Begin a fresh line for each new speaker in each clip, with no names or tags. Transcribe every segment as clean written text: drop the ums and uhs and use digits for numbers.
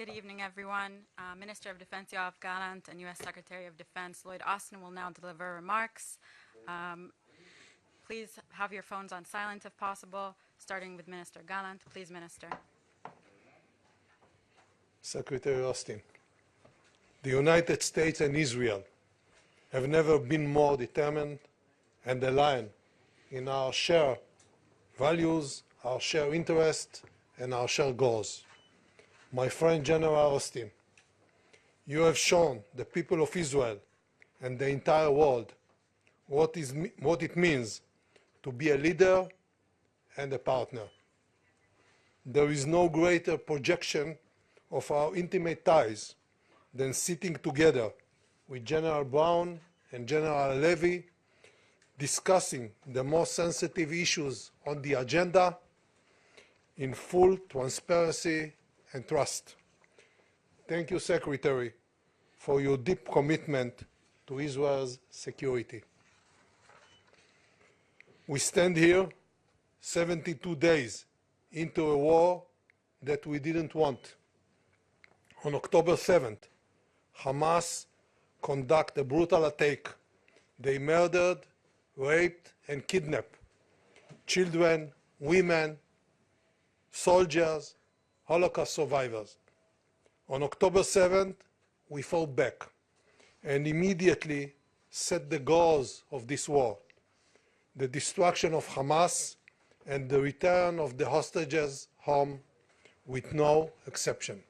Good evening, everyone. Minister of Defense Gallant and U.S. Secretary of Defense Lloyd Austin will now deliver remarks. Please have your phones on silent if possible, starting with Minister Gallant. Please, Minister.
Secretary Austin, the United States and Israel have never been more determined and aligned in our shared values, our shared interests, and our shared goals. My friend General Austin, you have shown the people of Israel and the entire world what it means to be a leader and a partner. There is no greater projection of our intimate ties than sitting together with General Brown and General Levy, discussing the most sensitive issues on the agenda in full transparency and trust. Thank you, Secretary, for your deep commitment to Israel's security. We stand here 72 days into a war that we didn't want. On October 7th, Hamas conducted a brutal attack. They murdered, raped, and kidnapped children, women, soldiers, Holocaust survivors. On October 7th, we fought back and immediately set the goals of this war: the destruction of Hamas and the return of the hostages home with no exception.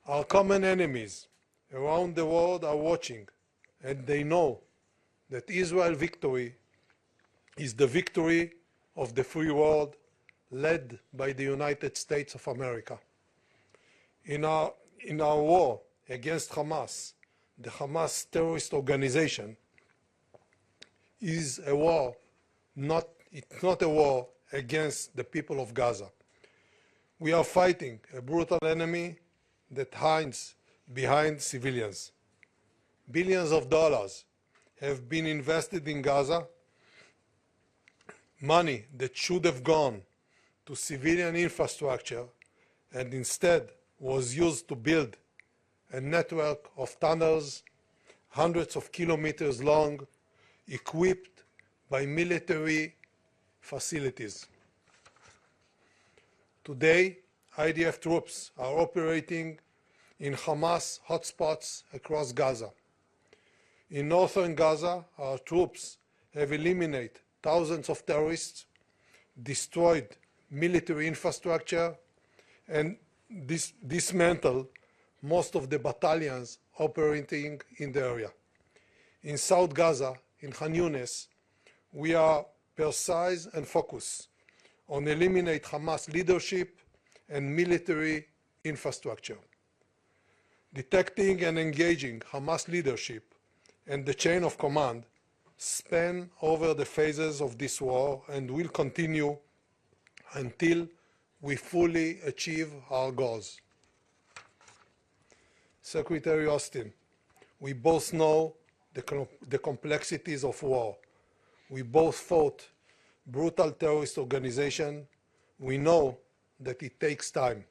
Our common enemies around the world are watching, and they know that Israel's victory is the victory of the free world, led by the United States of America. In our war against Hamas, the Hamas terrorist organization is a war, it's not a war against the people of Gaza. We are fighting a brutal enemy that hides behind civilians. Billions of dollars have been invested in Gaza, money that should have gone to civilian infrastructure and instead was used to build a network of tunnels hundreds of kilometers long, equipped by military facilities. Today, IDF troops are operating in Hamas hotspots across Gaza. In northern Gaza, our troops have eliminated thousands of terrorists, destroyed military infrastructure, and dismantled most of the battalions operating in the area. In South Gaza, in Khan Yunis, we are precise and focused on eliminate Hamas leadership and military infrastructure. Detecting and engaging Hamas leadership and the chain of command span over the phases of this war and will continue until we fully achieve our goals. Secretary Austin, we both know the complexities of war. We both fought brutal terrorist organizations. We know that it takes time.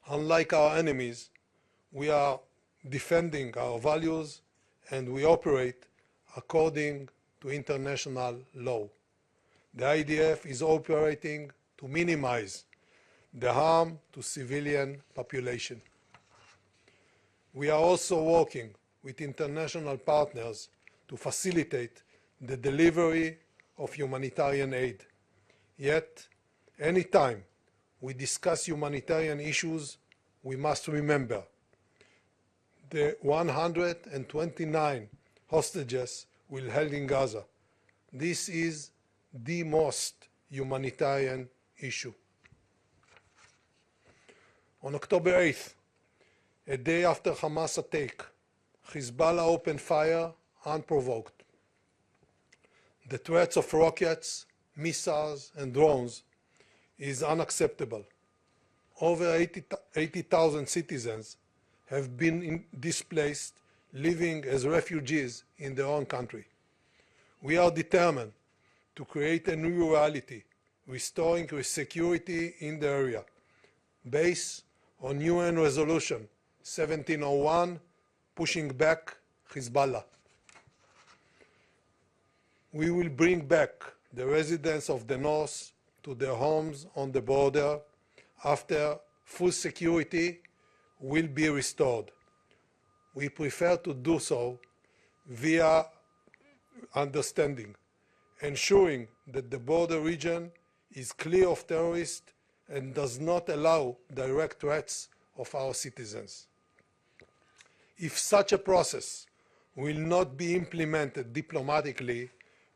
Unlike our enemies, we are defending our values and we operate according to international law. The IDF is operating to minimize the harm to civilian population. We are also working with international partners to facilitate the delivery of humanitarian aid. Yet, anytime we discuss humanitarian issues, we must remember the 129 hostages we held in Gaza. This is the most humanitarian issue. On October 8th, a day after Hamas attack, Hezbollah opened fire unprovoked. The threats of rockets, missiles, and drones is unacceptable. Over 80,000 citizens have been displaced, living as refugees in their own country. We are determined to create a new reality, restoring security in the area. based on UN Resolution 1701, pushing back Hezbollah. We will bring back the residents of the North to their homes on the border after full security will be restored. We prefer to do so via understanding, ensuring that the border region is clear of terrorists and does not allow direct threats of our citizens. If such a process will not be implemented diplomatically,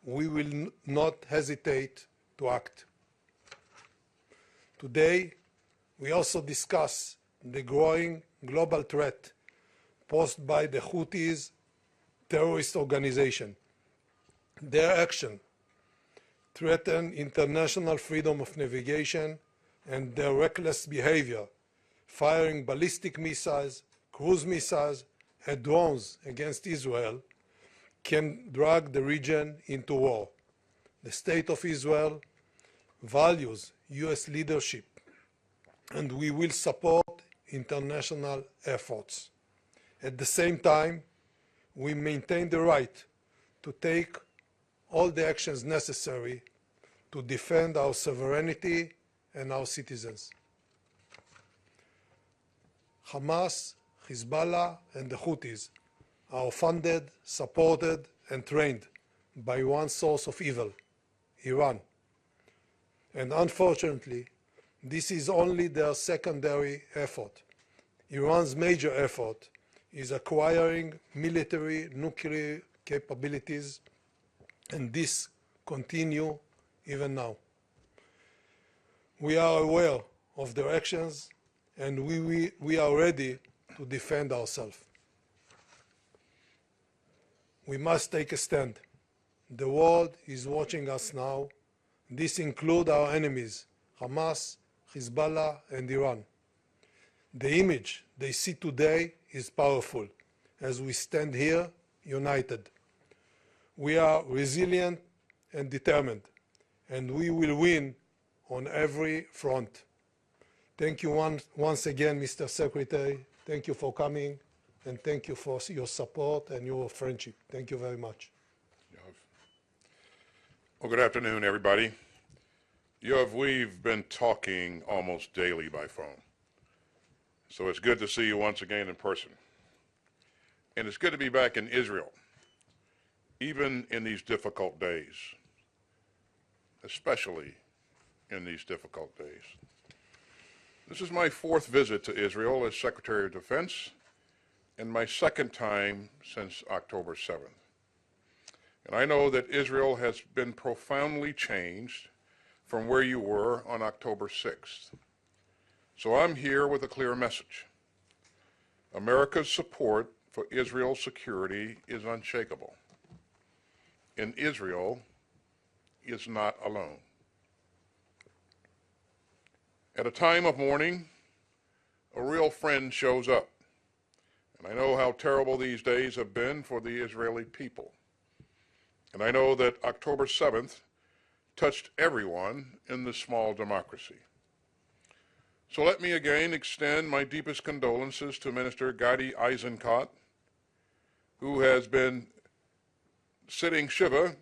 we will not hesitate to act. Today, we also discuss the growing global threat posed by the Houthis terrorist organization. Their action threaten international freedom of navigation, and their reckless behavior, firing ballistic missiles, cruise missiles, and drones against Israel, can drag the region into war. The State of Israel values US leadership, and we will support international efforts. At the same time, we maintain the right to take all the actions necessary to defend our sovereignty and our citizens. Hamas, Hezbollah, and the Houthis are funded, supported, and trained by one source of evil, Iran. And unfortunately, this is only their secondary effort. Iran's major effort is acquiring military nuclear capabilities, and this continues even now. We are aware of their actions, and we are ready to defend ourselves. We must take a stand. The world is watching us now. This includes our enemies, Hamas, Hezbollah, and Iran. The image they see today is powerful as we stand here united. We are resilient and determined, and we will win on every front. Thank you once again, Mr. Secretary. Thank you for coming, and thank you for your support and your friendship. Thank you very much.
Well, good afternoon, everybody. Yoav, we've been talking almost daily by phone, so it's good to see you once again in person. And it's good to be back in Israel, even in these difficult days, especially in these difficult days. This is my fourth visit to Israel as Secretary of Defense, and my second time since October 7th. And I know that Israel has been profoundly changed from where you were on October 6th. So I'm here with a clear message. America's support for Israel's security is unshakable. And Israel is not alone. At a time of mourning, a real friend shows up. And I know how terrible these days have been for the Israeli people. And I know that October 7th touched everyone in this small democracy. So let me again extend my deepest condolences to Minister Gadi Eisenkot, who has been sitting Shiva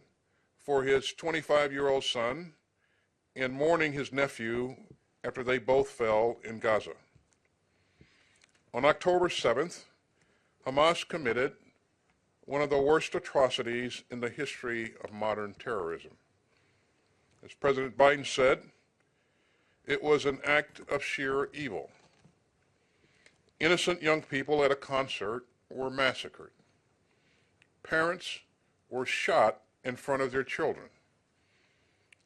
for his 25-year-old son and mourning his nephew after they both fell in Gaza. On October 7th, Hamas committed one of the worst atrocities in the history of modern terrorism. As President Biden said, it was an act of sheer evil. Innocent young people at a concert were massacred. Parents were shot in front of their children.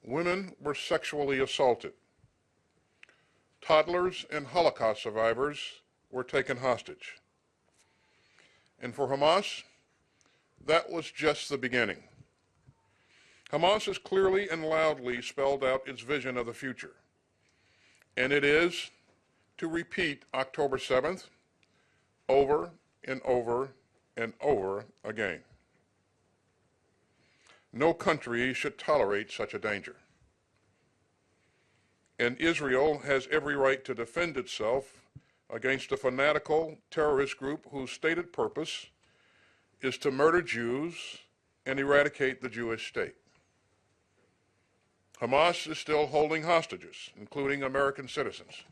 Women were sexually assaulted. Toddlers and Holocaust survivors were taken hostage. And for Hamas, that was just the beginning. Hamas has clearly and loudly spelled out its vision of the future. And it is to repeat October 7th over and over and over again. No country should tolerate such a danger. and Israel has every right to defend itself against a fanatical terrorist group whose stated purpose is to murder Jews and eradicate the Jewish state. Hamas is still holding hostages, including American citizens.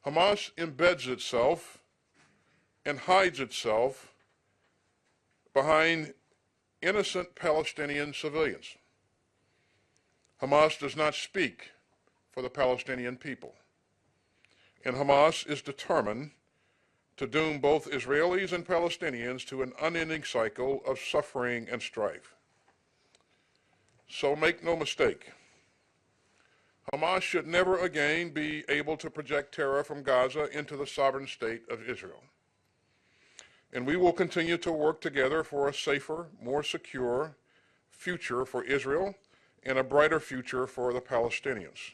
Hamas embeds itself and hides itself behind innocent Palestinian civilians. Hamas does not speak for the Palestinian people, and Hamas is determined to doom both Israelis and Palestinians to an unending cycle of suffering and strife. So make no mistake, Hamas should never again be able to project terror from Gaza into the sovereign state of Israel. And we will continue to work together for a safer, more secure future for Israel and a brighter future for the Palestinians.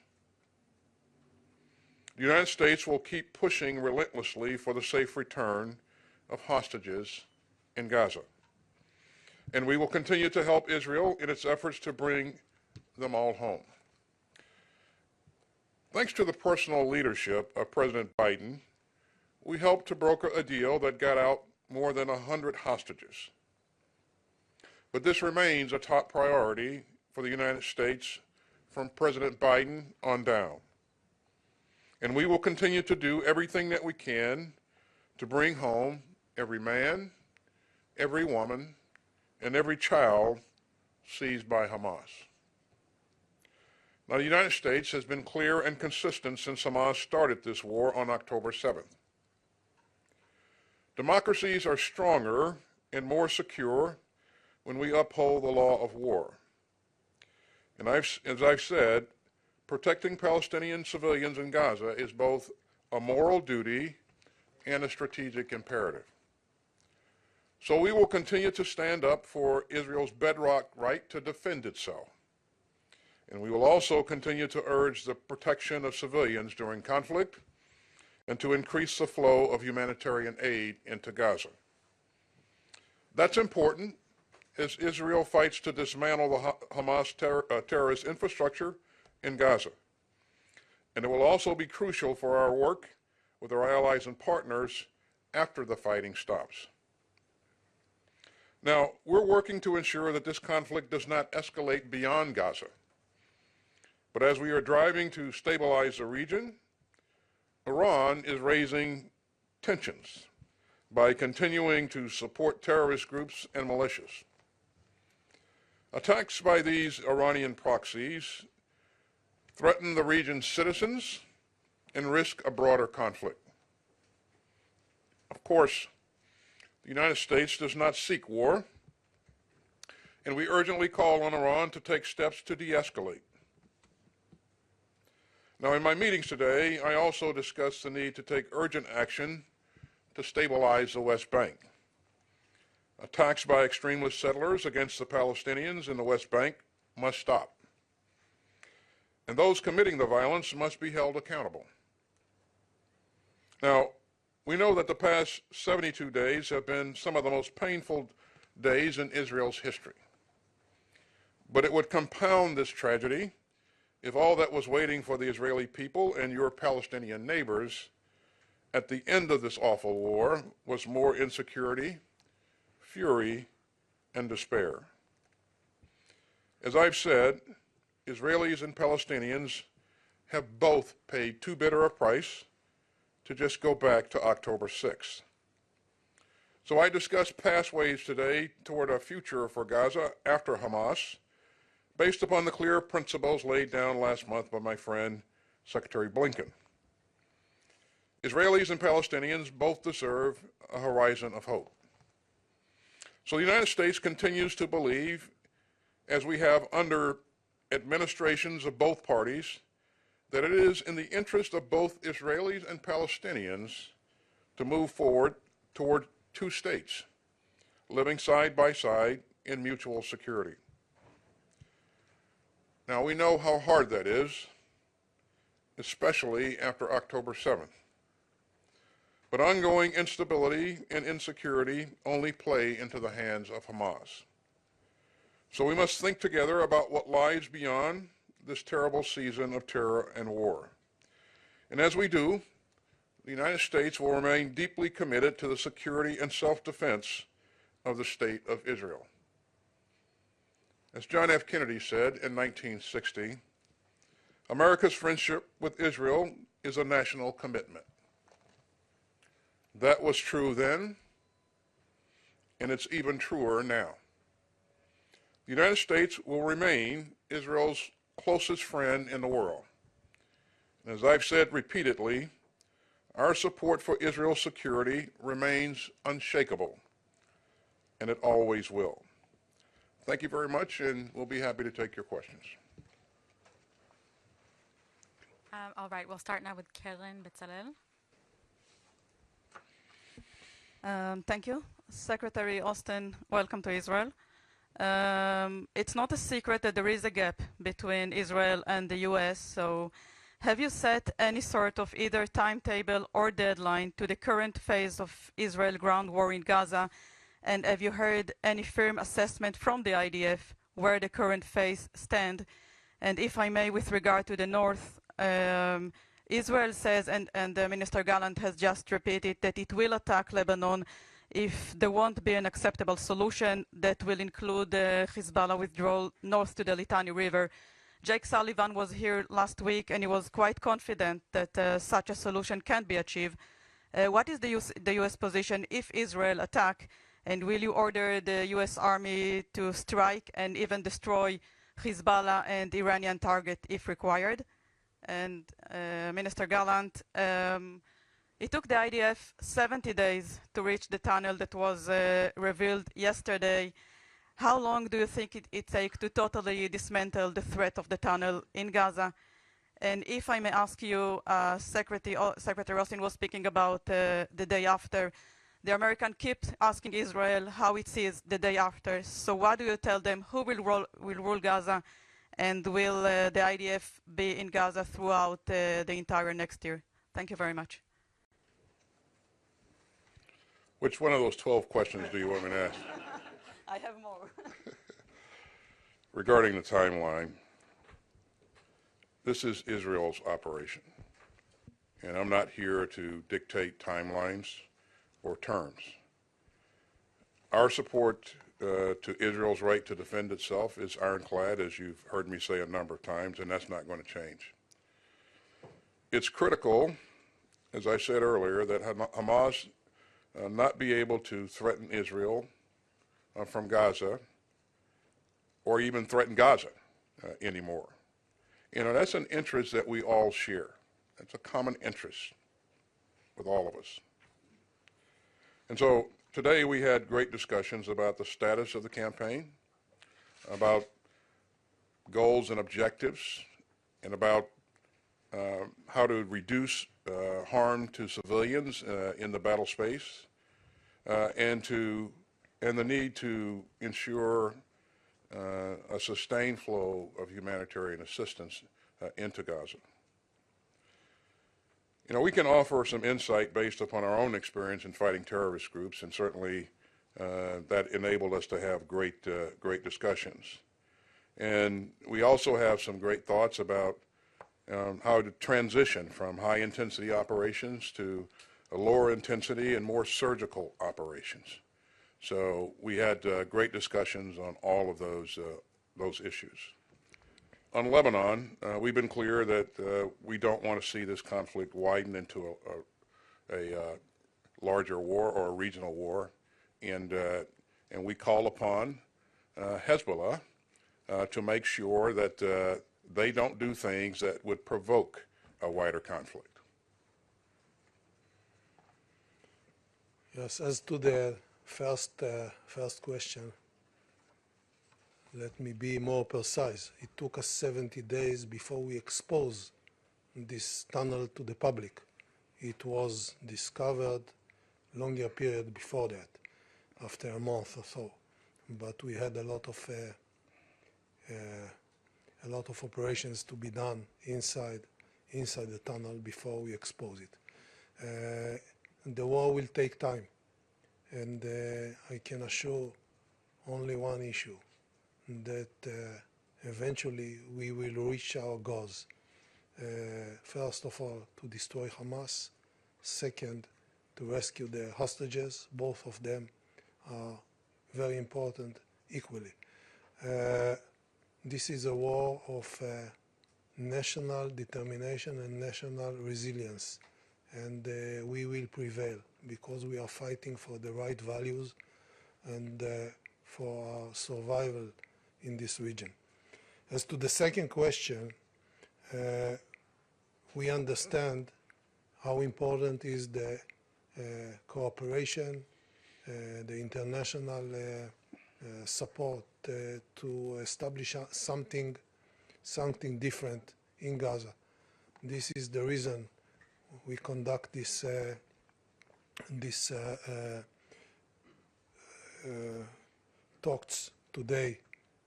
The United States will keep pushing relentlessly for the safe return of hostages in Gaza. And we will continue to help Israel in its efforts to bring them all home. Thanks to the personal leadership of President Biden, we helped to broker a deal that got out more than 100 hostages. But this remains a top priority for the United States from President Biden on down. And we will continue to do everything that we can to bring home every man, every woman, and every child seized by Hamas. Now, the United States has been clear and consistent since Hamas started this war on October 7th. Democracies are stronger and more secure when we uphold the law of war. And as I've said, protecting Palestinian civilians in Gaza is both a moral duty and a strategic imperative. So we will continue to stand up for Israel's bedrock right to defend itself. And we will also continue to urge the protection of civilians during conflict and to increase the flow of humanitarian aid into Gaza. That's important as Israel fights to dismantle the Hamas terrorist infrastructure in Gaza. And it will also be crucial for our work with our allies and partners after the fighting stops. Now, we're working to ensure that this conflict does not escalate beyond Gaza. But as we are driving to stabilize the region, Iran is raising tensions by continuing to support terrorist groups and militias. Attacks by these Iranian proxies threaten the region's citizens and risk a broader conflict. Of course, the United States does not seek war, and we urgently call on Iran to take steps to de-escalate. Now, in my meetings today, I also discussed the need to take urgent action to stabilize the West Bank. Attacks by extremist settlers against the Palestinians in the West Bank must stop. And those committing the violence must be held accountable. Now, we know that the past 72 days have been some of the most painful days in Israel's history. But it would compound this tragedy if all that was waiting for the Israeli people and your Palestinian neighbors at the end of this awful war was more insecurity, fury, and despair. As I've said, Israelis and Palestinians have both paid too bitter a price to just go back to October 6th. So I discussed pathways today toward a future for Gaza after Hamas, based upon the clear principles laid down last month by my friend, Secretary Blinken. Israelis and Palestinians both deserve a horizon of hope. So the United States continues to believe, as we have under administrations of both parties, that it is in the interest of both Israelis and Palestinians to move forward toward two states, living side by side in mutual security. Now, we know how hard that is, especially after October 7th. But ongoing instability and insecurity only play into the hands of Hamas. So we must think together about what lies beyond this terrible season of terror and war. And as we do, the United States will remain deeply committed to the security and self-defense of the State of Israel. As John F. Kennedy said in 1960, America's friendship with Israel is a national commitment. That was true then, and it's even truer now. The United States will remain Israel's closest friend in the world. And as I've said repeatedly, our support for Israel's security remains unshakable, and it always will. Thank you very much, and we'll be happy to take your questions.
All right, we'll start now with Karen Bezalel.
Thank you. Secretary Austin, welcome to Israel. It's not a secret that there is a gap between Israel and the US, so have you set any sort of either timetable or deadline to the current phase of Israel ground war in Gaza? And have you heard any firm assessment from the IDF where the current phase stands? And if I may, with regard to the north, Israel says, and Minister Gallant has just repeated, that it will attack Lebanon if there won't be an acceptable solution that will include Hezbollah withdrawal north to the Litani River. Jake Sullivan was here last week and he was quite confident that such a solution can be achieved. What is the US position if Israel attack, and will you order the US Army to strike and even destroy Hezbollah and Iranian target if required? And Minister Gallant, it took the IDF 70 days to reach the tunnel that was revealed yesterday. How long do you think it takes to totally dismantle the threat of the tunnel in Gaza? And if I may ask you, Secretary Austin was speaking about the day after. The American keeps asking Israel how it sees the day after. So what do you tell them? Who will rule Gaza? And will the IDF be in Gaza throughout the entire next year? Thank you very much.
Which one of those 12 questions do you want me to ask?
I have more.
Regarding the timeline, this is Israel's operation, and I'm not here to dictate timelines or terms. Our support to Israel's right to defend itself is ironclad, as you've heard me say a number of times, and that's not going to change. It's critical, as I said earlier, that Hamas not be able to threaten Israel from Gaza or even threaten Gaza anymore. You know, that's an interest that we all share. That's a common interest with all of us. And so today we had great discussions about the status of the campaign, about goals and objectives, and about how to reduce harm to civilians in the battle space, and the need to ensure a sustained flow of humanitarian assistance into Gaza. You know, we can offer some insight based upon our own experience in fighting terrorist groups, and certainly that enabled us to have great discussions. And we also have some great thoughts about how to transition from high-intensity operations to lower intensity and more surgical operations. So we had great discussions on all of those issues. On Lebanon, we've been clear that we don't want to see this conflict widen into a larger war or a regional war, and we call upon Hezbollah to make sure that they don't do things that would provoke a wider conflict.
Yes, as to the first question, let me be more precise. It took us 70 days before we exposed this tunnel to the public. It was discovered longer period before that, after a month or so. But we had a lot of operations to be done inside the tunnel before we expose it. The war will take time, and I can assure only one issue, that eventually we will reach our goals. First of all, to destroy Hamas. Second, to rescue the hostages. Both of them are very important equally. This is a war of national determination and national resilience, and we will prevail because we are fighting for the right values and for our survival in this region. As to the second question, we understand how important is the cooperation, the international support to establish something different in Gaza. This is the reason we conduct this talks today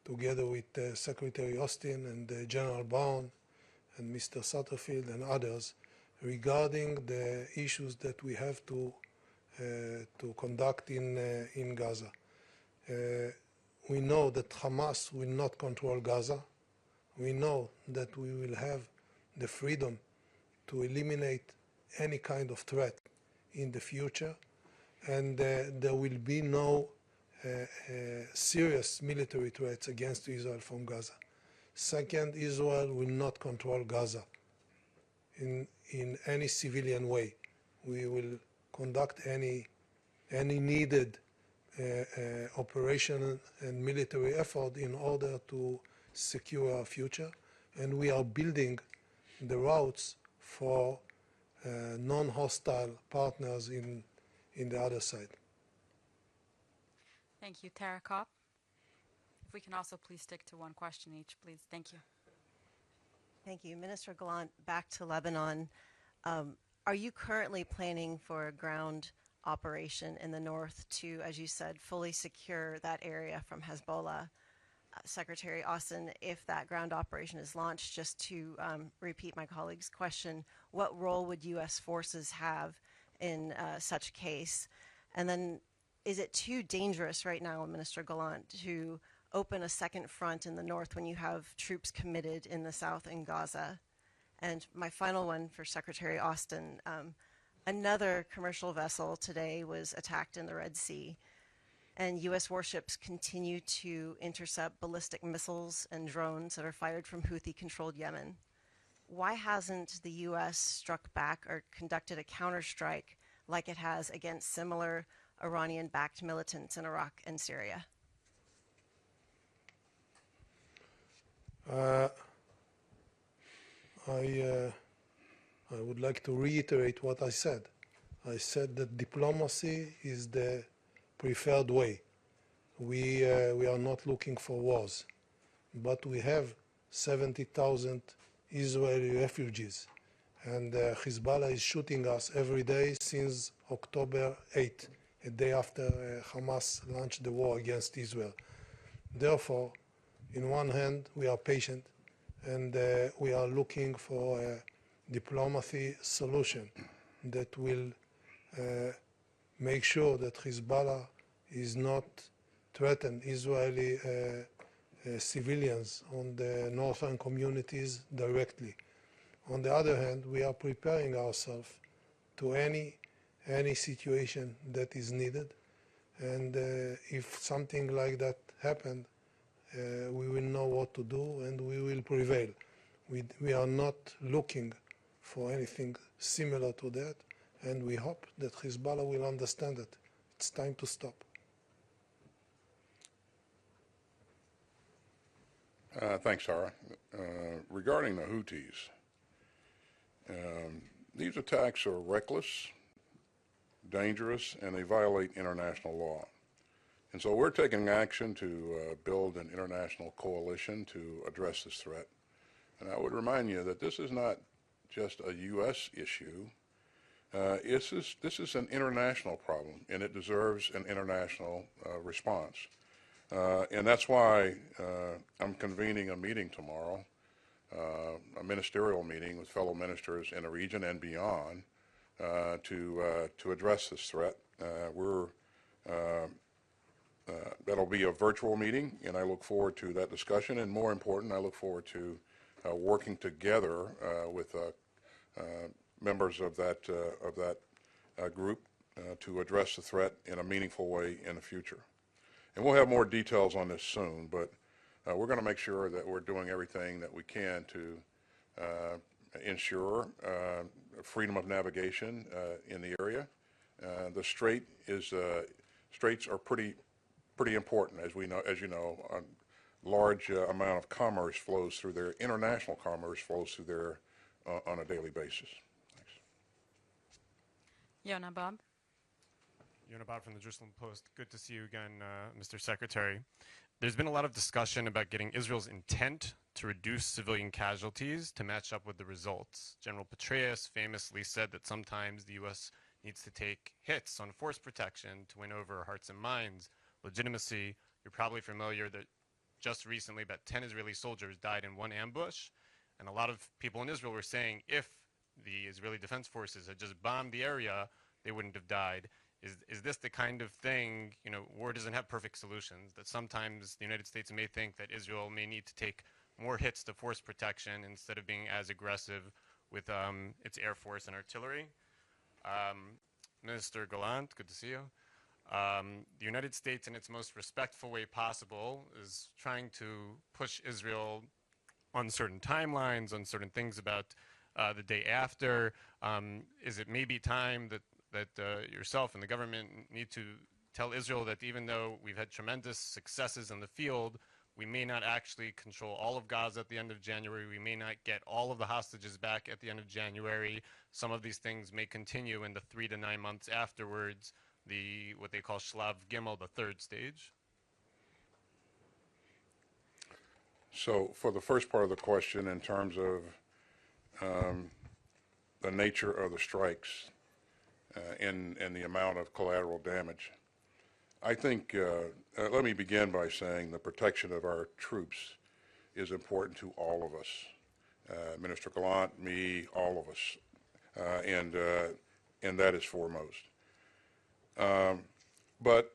together with Secretary Austin and General Brown and Mr. Satterfield and others regarding the issues that we have to conduct in Gaza. We know that Hamas will not control Gaza. We know that we will have the freedom to eliminate any kind of threat in the future, and there will be no serious military threats against Israel from Gaza. Second, Israel will not control Gaza in any civilian way. We will conduct any needed operation and military effort in order to secure our future, and we are building the routes for non-hostile partners in the other side.
Thank you, Tara Kopp. If we can also please stick to one question each, please. Thank you.
Thank you. Minister Gallant, back to Lebanon. Are you currently planning for a ground operation in the north to, as you said, fully secure that area from Hezbollah? Secretary Austin, if that ground operation is launched, just to repeat my colleague's question, what role would U.S. forces have in such case? And then is it too dangerous right now, Minister Gallant, to open a second front in the north when you have troops committed in the south in Gaza? And my final one for Secretary Austin, another commercial vessel today was attacked in the Red Sea, and U.S. warships continue to intercept ballistic missiles and drones that are fired from Houthi-controlled Yemen. Why hasn't the U.S. struck back or conducted a counterstrike like it has against similar Iranian-backed militants in Iraq and Syria?
I would like to reiterate what I said. I said that diplomacy is the preferred way. We are not looking for wars, but we have 70,000 Israeli refugees, and Hezbollah is shooting us every day since October 8th, a day after Hamas launched the war against Israel. Therefore, in one hand, we are patient, and we are looking for a diplomacy solution that will make sure that Hezbollah is not threaten Israeli civilians on the northern communities directly. On the other hand, we are preparing ourselves to any situation that is needed, and if something like that happened, we will know what to do and we will prevail. We are not looking for anything similar to that, and we hope that Hezbollah will understand it. It's time to stop.
Thanks, Sarah. Regarding the Houthis, these attacks are reckless, dangerous, and they violate international law. And so we're taking action to build an international coalition to address this threat. And I would remind you that this is not just a U.S. issue. This is an international problem, and it deserves an international response. And that's why I'm convening a meeting tomorrow, a ministerial meeting with fellow ministers in the region and beyond to address this threat. We're That'll be a virtual meeting, and I look forward to that discussion. And more important, I look forward to working together with members of that group to address the threat in a meaningful way in the future. And we'll have more details on this soon, but we're going to make sure that we're doing everything that we can to ensure freedom of navigation in the area. The straits are pretty important, as you know. A large amount of commerce flows through there. International commerce flows through there on a daily basis. Thanks.
Yonah Bob.
Yonah Bob from the Jerusalem Post. Good to see you again, Mr. Secretary. There's been a lot of discussion about getting Israel's intent to reduce civilian casualties to match up with the results. General Petraeus famously said that sometimes the U.S. needs to take hits on force protection to win over hearts and minds. Legitimacy, you're probably familiar that just recently about 10 Israeli soldiers died in one ambush, and a lot of people in Israel were saying if the Israeli Defense Forces had just bombed the area, they wouldn't have died. Is this the kind of thing, you know, war doesn't have perfect solutions, that sometimes the United States may think that Israel may need to take more hits to force protection instead of being as aggressive with its air force and artillery? Minister Gallant, good to see you. The United States, in its most respectful way possible, is trying to push Israel on certain timelines, on certain things about the day after. Is it maybe time that yourself and the government need to tell Israel that even though we've had tremendous successes in the field, we may not actually control all of Gaza at the end of January. We may not get all of the hostages back at the end of January. Some of these things may continue in the 3 to 9 months afterwards, what they call Shlav Gimel, the third stage.
So for the first part of the question, in terms of the nature of the strikes and the amount of collateral damage, I think, let me begin by saying the protection of our troops is important to all of us. Minister Gallant, me, all of us, and that is foremost. But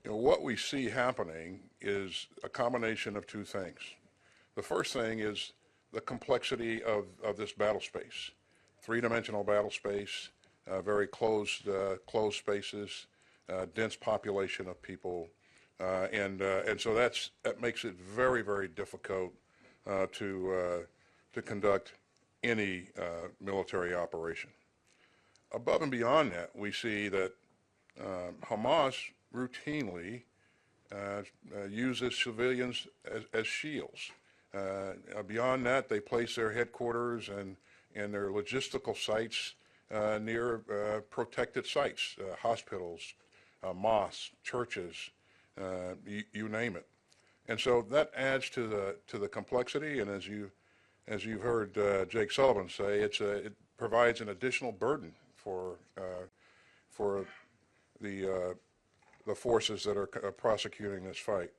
you know, what we see happening is a combination of two things. The first thing is the complexity of this battle space, three-dimensional battle space, very closed spaces, dense population of people, and so that makes it very, very difficult to conduct any military operation. Above and beyond that, we see that Hamas routinely uses civilians as shields. Beyond that, they place their headquarters and their logistical sites near protected sites, hospitals, mosques, churches, you name it. And so that adds to the complexity, and as you've heard Jake Sullivan say, it provides an additional burden for the forces that are prosecuting this fight.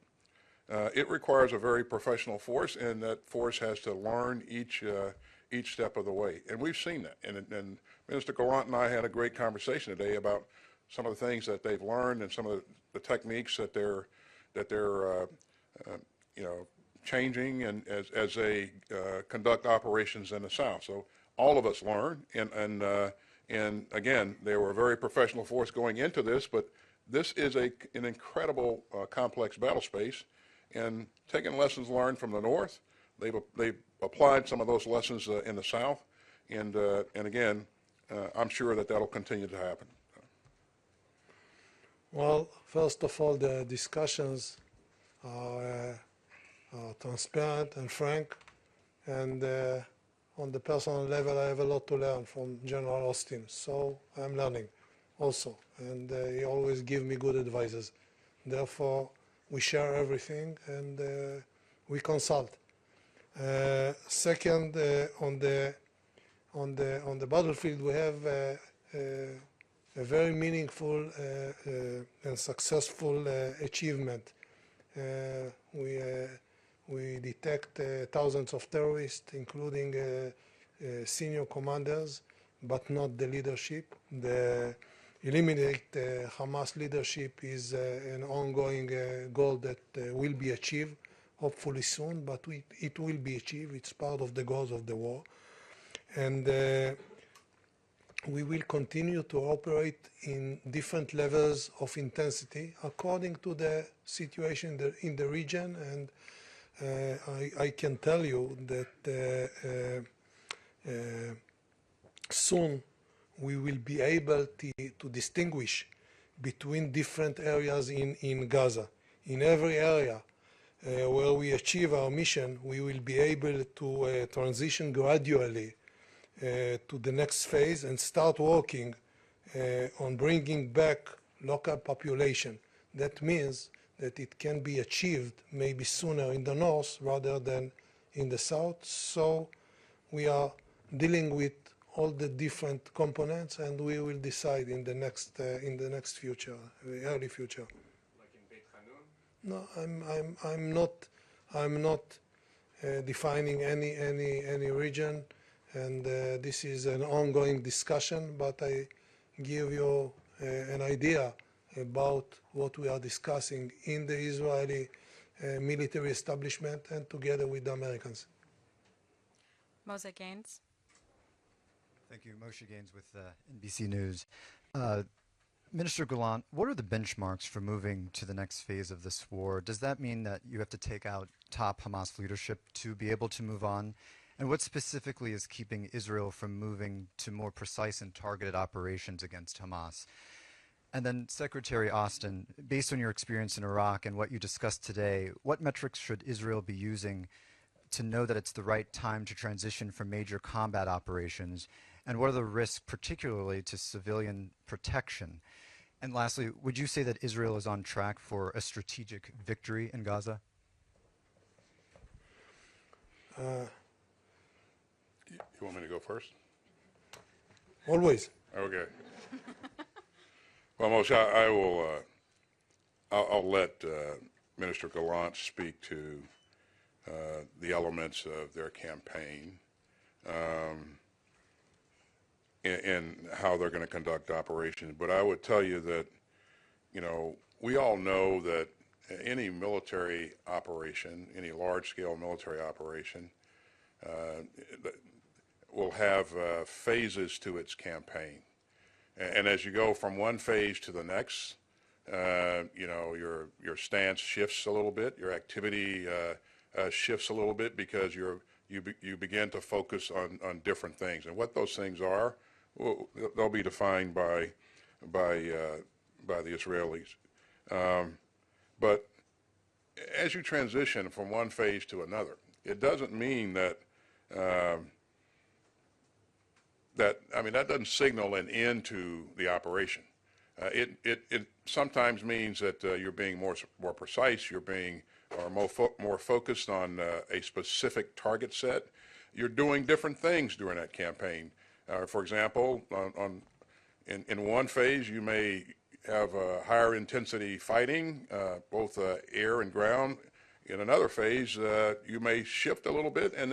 It requires a very professional force, and that force has to learn each step of the way. And we've seen that. And Minister Gallant and I had a great conversation today about some of the things that they've learned and some of the techniques that they're changing and as they conduct operations in the South. So all of us learn, and again, they were a very professional force going into this, but this is an incredible complex battle space, and taking lessons learned from the North, they've applied some of those lessons in the South, and again, I'm sure that that'll continue to happen.
Well, first of all, the discussions are transparent and frank, and on the personal level, I have a lot to learn from General Austin, so I'm learning also, and he always gives me good advices. Therefore, we share everything, and we consult. Second, on the battlefield, we have a very meaningful and successful achievement. We detect thousands of terrorists, including senior commanders, but not the leadership. The eliminate Hamas leadership is an ongoing goal that will be achieved, hopefully soon, but it will be achieved. It's part of the goals of the war. And we will continue to operate in different levels of intensity according to the situation in the region. And I can tell you that soon we will be able to distinguish between different areas in Gaza. In every area where we achieve our mission, we will be able to transition gradually to the next phase and start working on bringing back local population. That means that it can be achieved maybe sooner in the north rather than in the south. So we are dealing with all the different components, and we will decide in the next future, early future.
Like in Beit Hanun?
No, I'm not defining any region, and this is an ongoing discussion. But I give you an idea about what we are discussing in the Israeli military establishment and together with the Americans.
Moshe Gaines.
Thank you. Moshe Gaines with NBC News. Minister Gallant, what are the benchmarks for moving to the next phase of this war? Does that mean that you have to take out top Hamas leadership to be able to move on? And what specifically is keeping Israel from moving to more precise and targeted operations against Hamas? And then Secretary Austin, based on your experience in Iraq and what you discussed today, what metrics should Israel be using to know that it's the right time to transition from major combat operations? And what are the risks, particularly to civilian protection? And lastly, would you say that Israel is on track for a strategic victory in Gaza?
You want me to go first?
Always.
Okay. Well, Moshe, I will. I'll let Minister Gallant speak to the elements of their campaign and how they're going to conduct operations. But I would tell you that, we all know that any military operation, any large-scale military operation, will have phases to its campaign. And as you go from one phase to the next, your stance shifts a little bit, your activity shifts a little bit because you begin to focus on different things. And what those things are, they'll be defined by the Israelis. But as you transition from one phase to another, it doesn't mean that that doesn't signal an end to the operation. It sometimes means that you're being more precise, you're being more focused on a specific target set. You're doing different things during that campaign. For example, in one phase, you may have higher intensity fighting, both air and ground. In another phase, you may shift a little bit and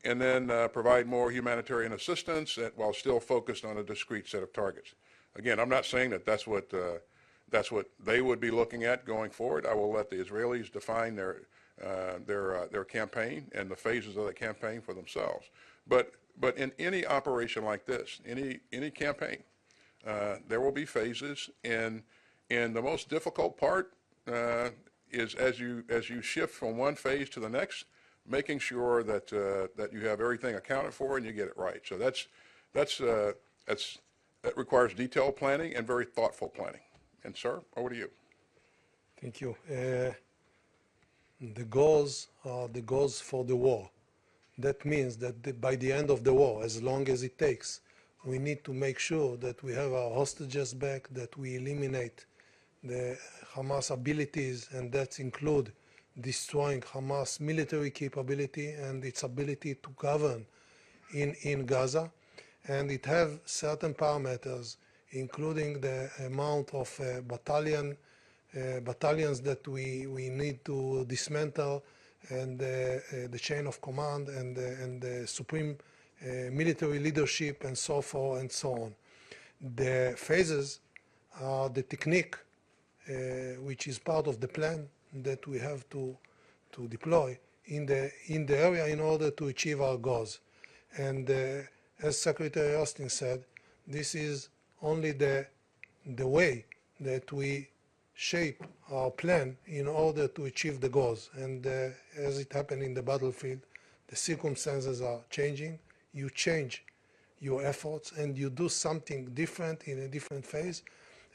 then provide more humanitarian assistance while still focused on a discrete set of targets. Again, I'm not saying that that's what they would be looking at going forward. I will let the Israelis define their campaign and the phases of the campaign for themselves. But in any operation like this, any campaign, there will be phases, and the most difficult part is as you shift from one phase to the next, making sure that you have everything accounted for and you get it right. So that requires detailed planning and very thoughtful planning. And sir, over to you.
Thank you. The goals are the goals for the war. That means that by the end of the war, as long as it takes, we need to make sure that we have our hostages back, that we eliminate the Hamas abilities, and that include destroying Hamas military capability and its ability to govern in Gaza. And it have certain parameters, including the amount of battalions that we need to dismantle, and the chain of command and the supreme military leadership and so forth and so on. The phases are the technique which is part of the plan that we have to deploy in the area in order to achieve our goals. And as Secretary Austin said, this is only the way that we shape our plan in order to achieve the goals. And as it happened in the battlefield, the circumstances are changing. You change your efforts and you do something different in a different phase.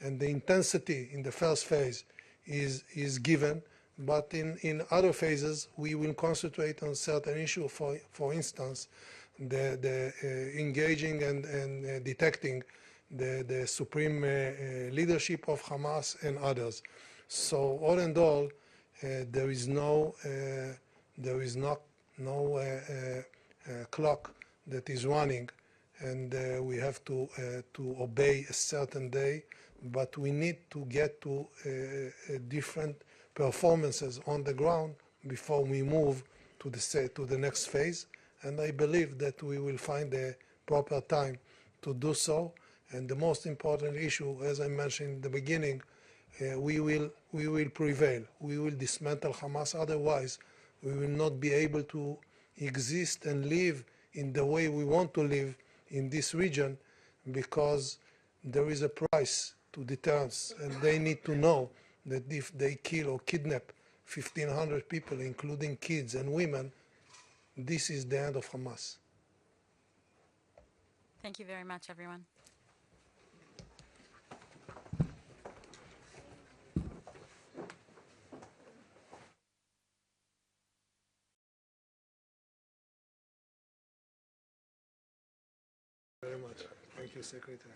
And the intensity in the first phase is given, but in other phases we will concentrate on certain issues. For instance, the engaging and detecting the supreme leadership of Hamas and others. So all in all, there is no clock that is running, and we have to obey a certain day. But we need to get to different performances on the ground before we move to the next phase. And I believe that we will find a proper time to do so. And the most important issue, as I mentioned in the beginning, we will prevail. We will dismantle Hamas. Otherwise, we will not be able to exist and live in the way we want to live in this region, because there is a price to deterrence, and they need to know that if they kill or kidnap 1,500 people, including kids and women, this is the end of Hamas.
Thank you very much, everyone.
Very much. Thank you, Secretary.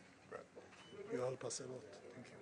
You help us a lot. Thank you.